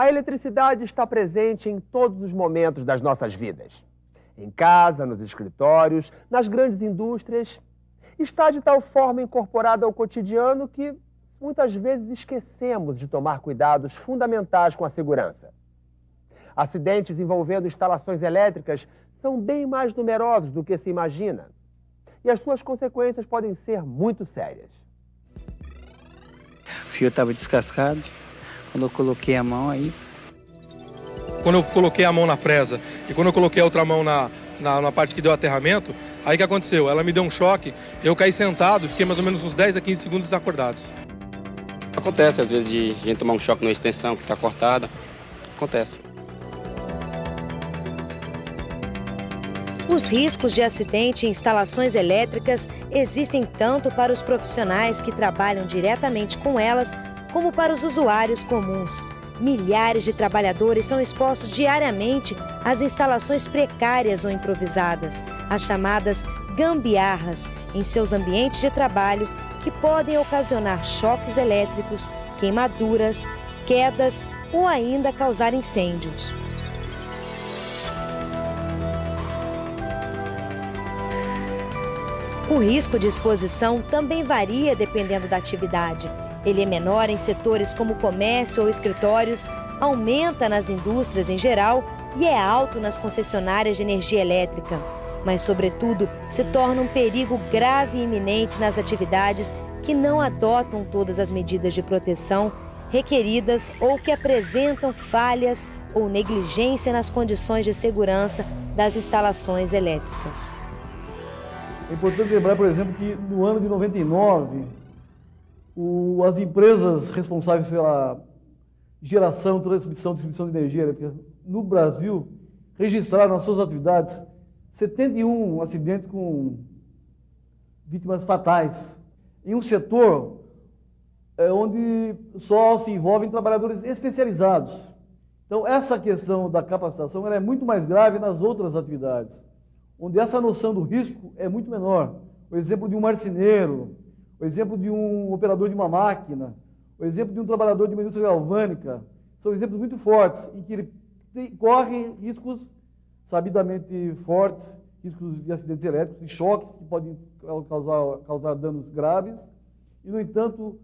A eletricidade está presente em todos os momentos das nossas vidas. Em casa, nos escritórios, nas grandes indústrias. Está de tal forma incorporada ao cotidiano que muitas vezes esquecemos de tomar cuidados fundamentais com a segurança. Acidentes envolvendo instalações elétricas são bem mais numerosos do que se imagina. E as suas consequências podem ser muito sérias. O fio estava descascado. Quando eu coloquei a mão aí... Quando eu coloquei a mão na fresa e quando eu coloquei a outra mão na parte que deu aterramento, aí o que aconteceu? Ela me deu um choque, eu caí sentado, fiquei mais ou menos uns 10 a 15 segundos desacordados. Acontece às vezes de a gente tomar um choque numa extensão que está cortada. Acontece. Os riscos de acidente em instalações elétricas existem tanto para os profissionais que trabalham diretamente com elas, como para os usuários comuns. Milhares de trabalhadores são expostos diariamente às instalações precárias ou improvisadas, as chamadas gambiarras, em seus ambientes de trabalho, que podem ocasionar choques elétricos, queimaduras, quedas ou ainda causar incêndios. O risco de exposição também varia dependendo da atividade. Ele é menor em setores como comércio ou escritórios, aumenta nas indústrias em geral e é alto nas concessionárias de energia elétrica. Mas, sobretudo, se torna um perigo grave e iminente nas atividades que não adotam todas as medidas de proteção requeridas ou que apresentam falhas ou negligência nas condições de segurança das instalações elétricas. É importante lembrar, por exemplo, que no ano de 99, as empresas responsáveis pela geração, transmissão e distribuição de energia elétrica no Brasil registraram nas suas atividades 71 acidentes com vítimas fatais, em um setor onde só se envolvem trabalhadores especializados. Então, essa questão da capacitação ela é muito mais grave nas outras atividades, onde essa noção do risco é muito menor. O exemplo de um marceneiro, o exemplo de um operador de uma máquina, o exemplo de um trabalhador de uma indústria galvânica, são exemplos muito fortes, em que ele corre riscos sabidamente fortes, riscos de acidentes elétricos, de choques que podem causar danos graves, e, no entanto,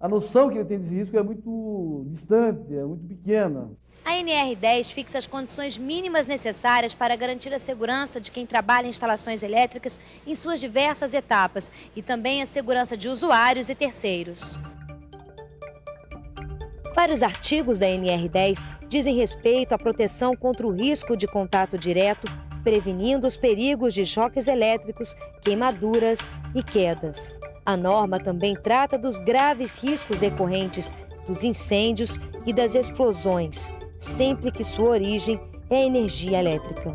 a noção que ele tem desse risco é muito distante, é muito pequena. A NR10 fixa as condições mínimas necessárias para garantir a segurança de quem trabalha em instalações elétricas em suas diversas etapas e também a segurança de usuários e terceiros. Vários artigos da NR10 dizem respeito à proteção contra o risco de contato direto, prevenindo os perigos de choques elétricos, queimaduras e quedas. A norma também trata dos graves riscos decorrentes dos incêndios e das explosões, sempre que sua origem é energia elétrica.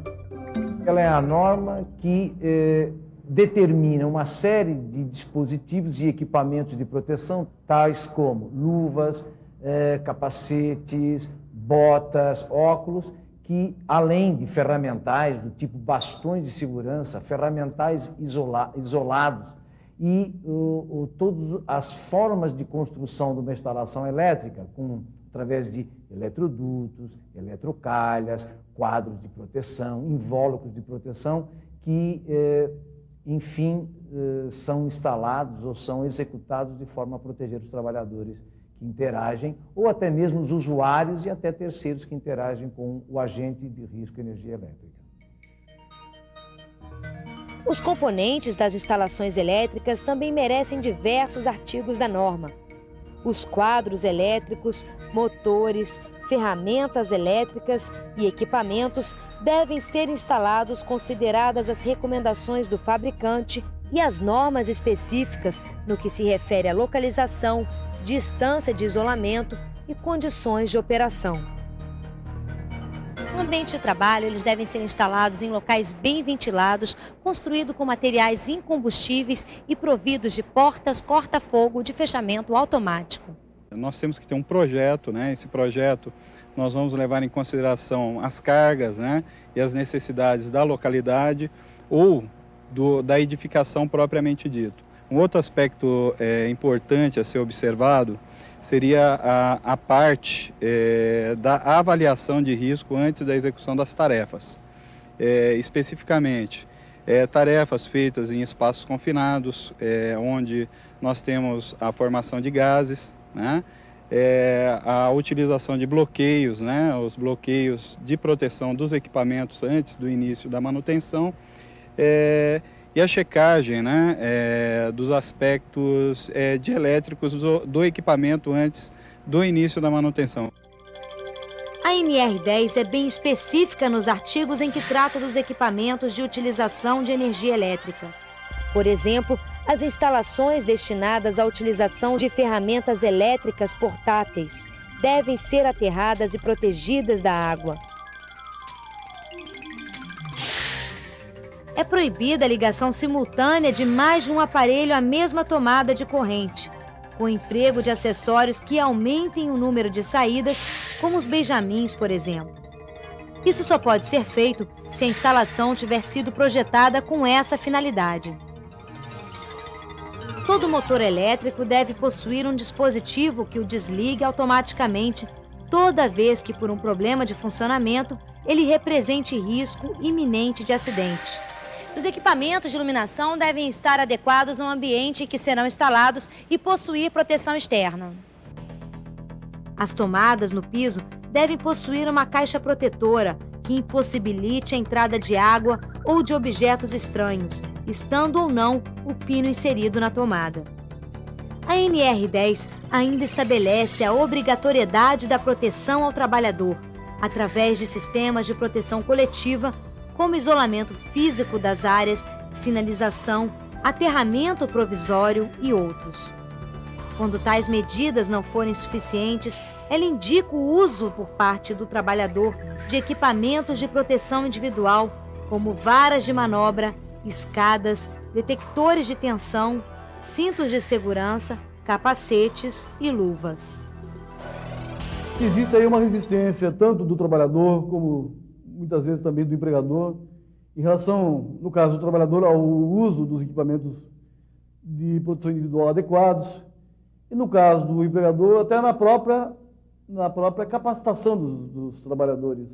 Ela é a norma que determina uma série de dispositivos e equipamentos de proteção, tais como luvas, capacetes, botas, óculos, que além de ferramentais do tipo bastões de segurança, ferramentais isolados e todas as formas de construção de uma instalação elétrica, através de eletrodutos, eletrocalhas, quadros de proteção, invólucros de proteção, que, enfim, são instalados ou são executados de forma a proteger os trabalhadores que interagem, ou até mesmo os usuários e até terceiros que interagem com o agente de risco de energia elétrica. Os componentes das instalações elétricas também merecem diversos artigos da norma. Os quadros elétricos, motores, ferramentas elétricas e equipamentos devem ser instalados consideradas as recomendações do fabricante e as normas específicas no que se refere à localização, distância de isolamento e condições de operação. No ambiente de trabalho, eles devem ser instalados em locais bem ventilados, construídos com materiais incombustíveis e providos de portas corta-fogo de fechamento automático. Nós temos que ter um projeto, né? Esse projeto nós vamos levar em consideração as cargas, né? E as necessidades da localidade ou da edificação propriamente dito. Um outro aspecto importante a ser observado seria a parte da avaliação de risco antes da execução das tarefas. Especificamente, tarefas feitas em espaços confinados, onde nós temos a formação de gases, né? A utilização de bloqueios, né? Os bloqueios de proteção dos equipamentos antes do início da manutenção, e a checagem, né, dos aspectos dielétricos do equipamento antes do início da manutenção. A NR10 é bem específica nos artigos em que trata dos equipamentos de utilização de energia elétrica. Por exemplo, as instalações destinadas à utilização de ferramentas elétricas portáteis devem ser aterradas e protegidas da água. É proibida a ligação simultânea de mais de um aparelho à mesma tomada de corrente, com o emprego de acessórios que aumentem o número de saídas, como os benjamins, por exemplo. Isso só pode ser feito se a instalação tiver sido projetada com essa finalidade. Todo motor elétrico deve possuir um dispositivo que o desligue automaticamente toda vez que, por um problema de funcionamento, ele represente risco iminente de acidente. Os equipamentos de iluminação devem estar adequados ao ambiente em que serão instalados e possuir proteção externa. As tomadas no piso devem possuir uma caixa protetora que impossibilite a entrada de água ou de objetos estranhos, estando ou não o pino inserido na tomada. A NR10 ainda estabelece a obrigatoriedade da proteção ao trabalhador, através de sistemas de proteção coletiva, como isolamento físico das áreas, sinalização, aterramento provisório e outros. Quando tais medidas não forem suficientes, ela indica o uso por parte do trabalhador de equipamentos de proteção individual, como varas de manobra, escadas, detectores de tensão, cintos de segurança, capacetes e luvas. Existe aí uma resistência tanto do trabalhador como muitas vezes também do empregador, em relação, no caso do trabalhador, ao uso dos equipamentos de proteção individual adequados, e no caso do empregador, até na própria capacitação dos trabalhadores.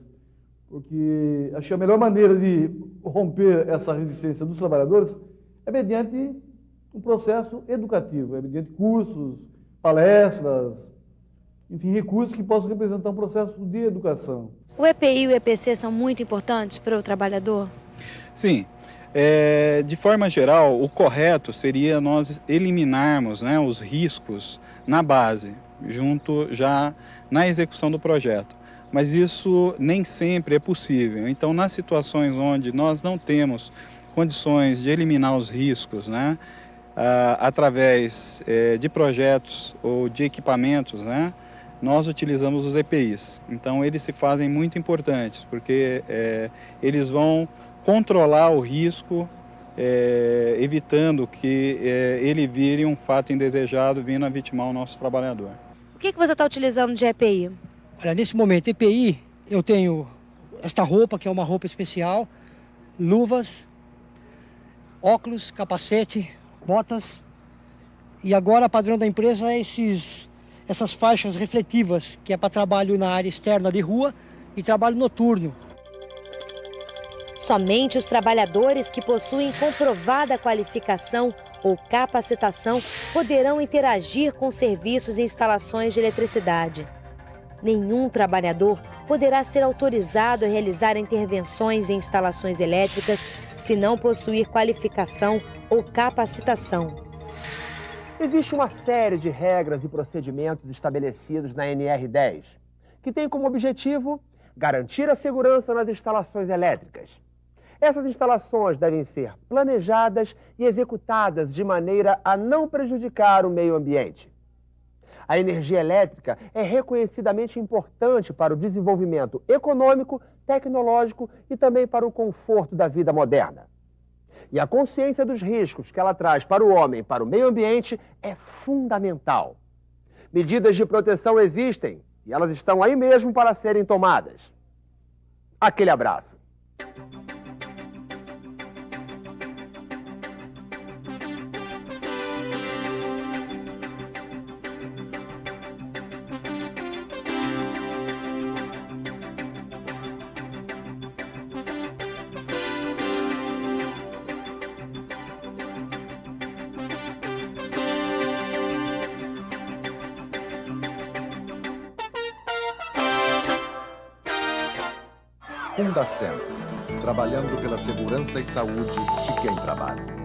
Porque acho que a melhor maneira de romper essa resistência dos trabalhadores é mediante um processo educativo, é mediante cursos, palestras, enfim, recursos que possam representar um processo de educação. O EPI e o EPC são muito importantes para o trabalhador? Sim. De forma geral, o correto seria nós eliminarmos, né, os riscos na base, junto já na execução do projeto. Mas isso nem sempre é possível. Então, nas situações onde nós não temos condições de eliminar os riscos, né, através de projetos ou de equipamentos, né, nós utilizamos os EPIs. Então, eles se fazem muito importantes, porque eles vão controlar o risco, evitando que ele vire um fato indesejado vindo a vitimar o nosso trabalhador. O que você está utilizando de EPI? Olha, nesse momento, EPI, eu tenho esta roupa, que é uma roupa especial, luvas, óculos, capacete, botas, e agora, padrão da empresa, é essas faixas refletivas, que é para trabalho na área externa de rua e trabalho noturno. Somente os trabalhadores que possuem comprovada qualificação ou capacitação poderão interagir com serviços e instalações de eletricidade. Nenhum trabalhador poderá ser autorizado a realizar intervenções em instalações elétricas se não possuir qualificação ou capacitação. Existe uma série de regras e procedimentos estabelecidos na NR10, que tem como objetivo garantir a segurança nas instalações elétricas. Essas instalações devem ser planejadas e executadas de maneira a não prejudicar o meio ambiente. A energia elétrica é reconhecidamente importante para o desenvolvimento econômico, tecnológico e também para o conforto da vida moderna. E a consciência dos riscos que ela traz para o homem e para o meio ambiente é fundamental. Medidas de proteção existem e elas estão aí mesmo para serem tomadas. Aquele abraço. Fundacem, trabalhando pela segurança e saúde de quem trabalha.